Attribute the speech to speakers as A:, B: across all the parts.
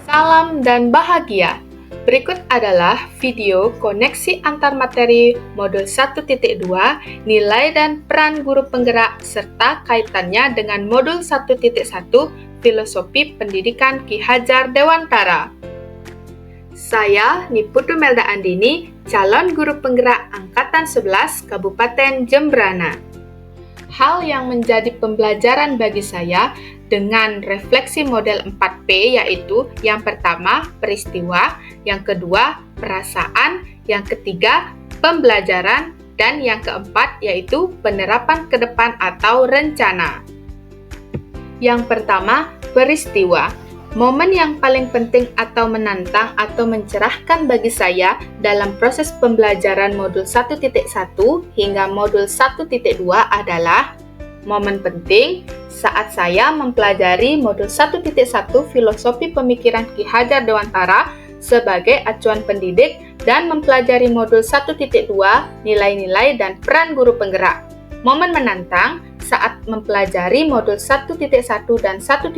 A: Salam dan bahagia. Berikut adalah video koneksi antar materi modul 1.2, nilai dan peran guru penggerak serta kaitannya dengan modul 1.1, filosofi pendidikan Ki Hajar Dewantara. Saya Niputu Melda Andini, calon guru penggerak Angkatan 11 Kabupaten Jembrana. Hal yang menjadi pembelajaran bagi saya dengan refleksi model 4P yaitu yang pertama peristiwa, yang kedua perasaan, yang ketiga pembelajaran, dan yang keempat yaitu penerapan ke depan atau rencana. Yang pertama, peristiwa. Momen yang paling penting atau menantang atau mencerahkan bagi saya dalam proses pembelajaran modul 1.1 hingga modul 1.2 adalah momen penting saat saya mempelajari modul 1.1 filosofi pemikiran Ki Hajar Dewantara sebagai acuan pendidik dan mempelajari modul 1.2 nilai-nilai dan peran guru penggerak. Momen menantang saat mempelajari modul 1.1 dan 1.2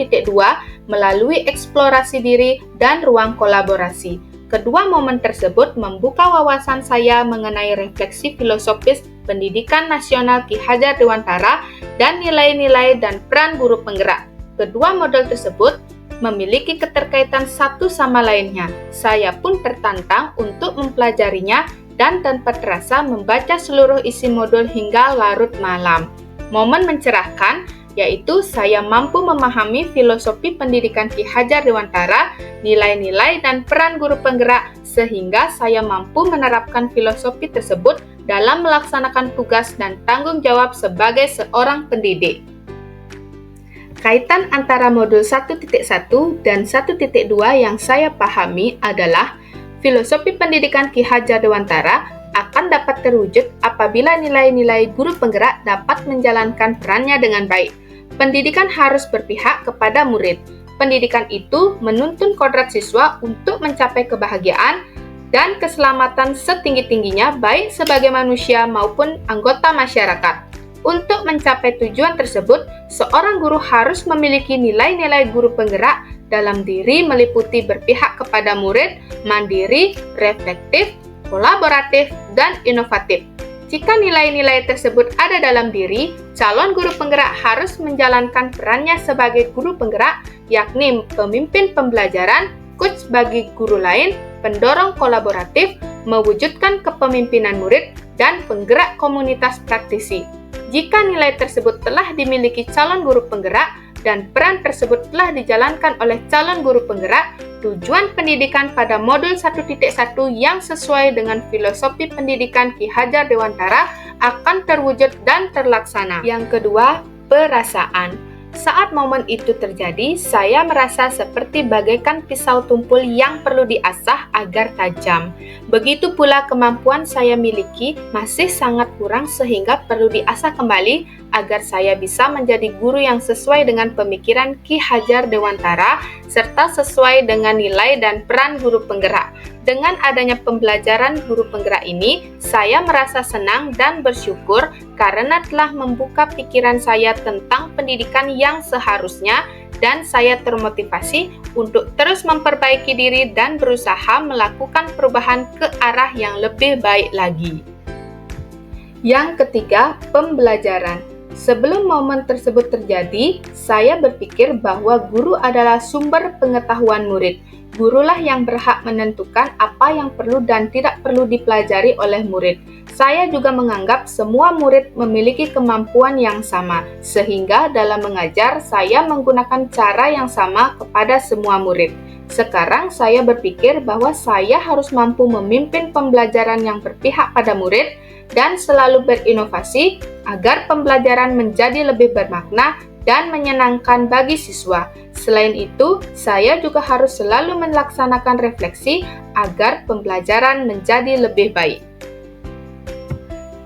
A: melalui eksplorasi diri dan ruang kolaborasi. Kedua momen tersebut membuka wawasan saya mengenai refleksi filosofis pendidikan nasional Ki Hajar Dewantara dan nilai-nilai dan peran guru penggerak. Kedua modul tersebut memiliki keterkaitan satu sama lainnya. Saya pun tertantang untuk mempelajarinya dan tanpa terasa membaca seluruh isi modul hingga larut malam. Momen mencerahkan yaitu saya mampu memahami filosofi pendidikan Ki Hajar Dewantara, nilai-nilai dan peran guru penggerak sehingga saya mampu menerapkan filosofi tersebut dalam melaksanakan tugas dan tanggung jawab sebagai seorang pendidik. Kaitan antara modul 1.1 dan 1.2 yang saya pahami adalah filosofi pendidikan Ki Hajar Dewantara akan dapat terwujud apabila nilai-nilai guru penggerak dapat menjalankan perannya dengan baik. Pendidikan harus berpihak kepada murid. Pendidikan itu menuntun kodrat siswa untuk mencapai kebahagiaan dan keselamatan setinggi-tingginya baik sebagai manusia maupun anggota masyarakat. Untuk mencapai tujuan tersebut, seorang guru harus memiliki nilai-nilai guru penggerak dalam diri meliputi berpihak kepada murid, mandiri, reflektif, kolaboratif, dan inovatif. Jika nilai-nilai tersebut ada dalam diri, calon guru penggerak harus menjalankan perannya sebagai guru penggerak, yakni pemimpin pembelajaran, coach bagi guru lain, pendorong kolaboratif, mewujudkan kepemimpinan murid, dan penggerak komunitas praktisi. Jika nilai tersebut telah dimiliki calon guru penggerak dan peran tersebut telah dijalankan oleh calon guru penggerak, tujuan pendidikan pada modul 1.1 yang sesuai dengan filosofi pendidikan Ki Hajar Dewantara akan terwujud dan terlaksana. Yang kedua, perasaan. Saat momen itu terjadi, saya merasa seperti bagaikan pisau tumpul yang perlu diasah agar tajam. Begitu pula kemampuan saya miliki masih sangat kurang sehingga perlu diasah kembali agar saya bisa menjadi guru yang sesuai dengan pemikiran Ki Hajar Dewantara serta sesuai dengan nilai dan peran guru penggerak. Dengan adanya pembelajaran guru penggerak ini, saya merasa senang dan bersyukur karena telah membuka pikiran saya tentang pendidikan yang seharusnya dan saya termotivasi untuk terus memperbaiki diri dan berusaha melakukan perubahan ke arah yang lebih baik lagi. Yang ketiga, pembelajaran. Sebelum momen tersebut terjadi, saya berpikir bahwa guru adalah sumber pengetahuan murid. Gurulah yang berhak menentukan apa yang perlu dan tidak perlu dipelajari oleh murid. Saya juga menganggap semua murid memiliki kemampuan yang sama, sehingga dalam mengajar saya menggunakan cara yang sama kepada semua murid. Sekarang saya berpikir bahwa saya harus mampu memimpin pembelajaran yang berpihak pada murid dan selalu berinovasi agar pembelajaran menjadi lebih bermakna dan menyenangkan bagi siswa. Selain itu, saya juga harus selalu melaksanakan refleksi agar pembelajaran menjadi lebih baik.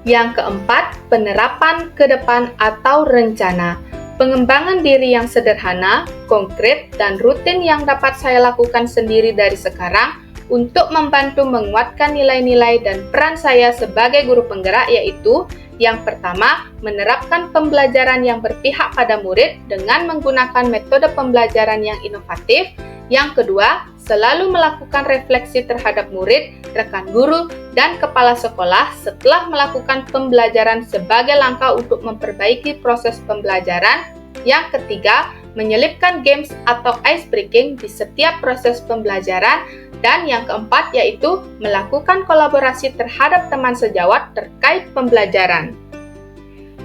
A: Yang keempat, penerapan ke depan atau rencana. Pengembangan diri yang sederhana, konkret, dan rutin yang dapat saya lakukan sendiri dari sekarang untuk membantu menguatkan nilai-nilai dan peran saya sebagai guru penggerak, yaitu yang pertama, menerapkan pembelajaran yang berpihak pada murid dengan menggunakan metode pembelajaran yang inovatif. Yang kedua, selalu melakukan refleksi terhadap murid, rekan guru, dan kepala sekolah setelah melakukan pembelajaran sebagai langkah untuk memperbaiki proses pembelajaran. Yang ketiga, menyelipkan games atau ice breaking di setiap proses pembelajaran. Dan yang keempat yaitu melakukan kolaborasi terhadap teman sejawat terkait pembelajaran.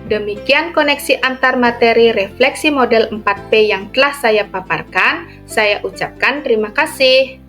A: Demikian koneksi antar materi refleksi model 4P yang telah saya paparkan. Saya ucapkan terima kasih.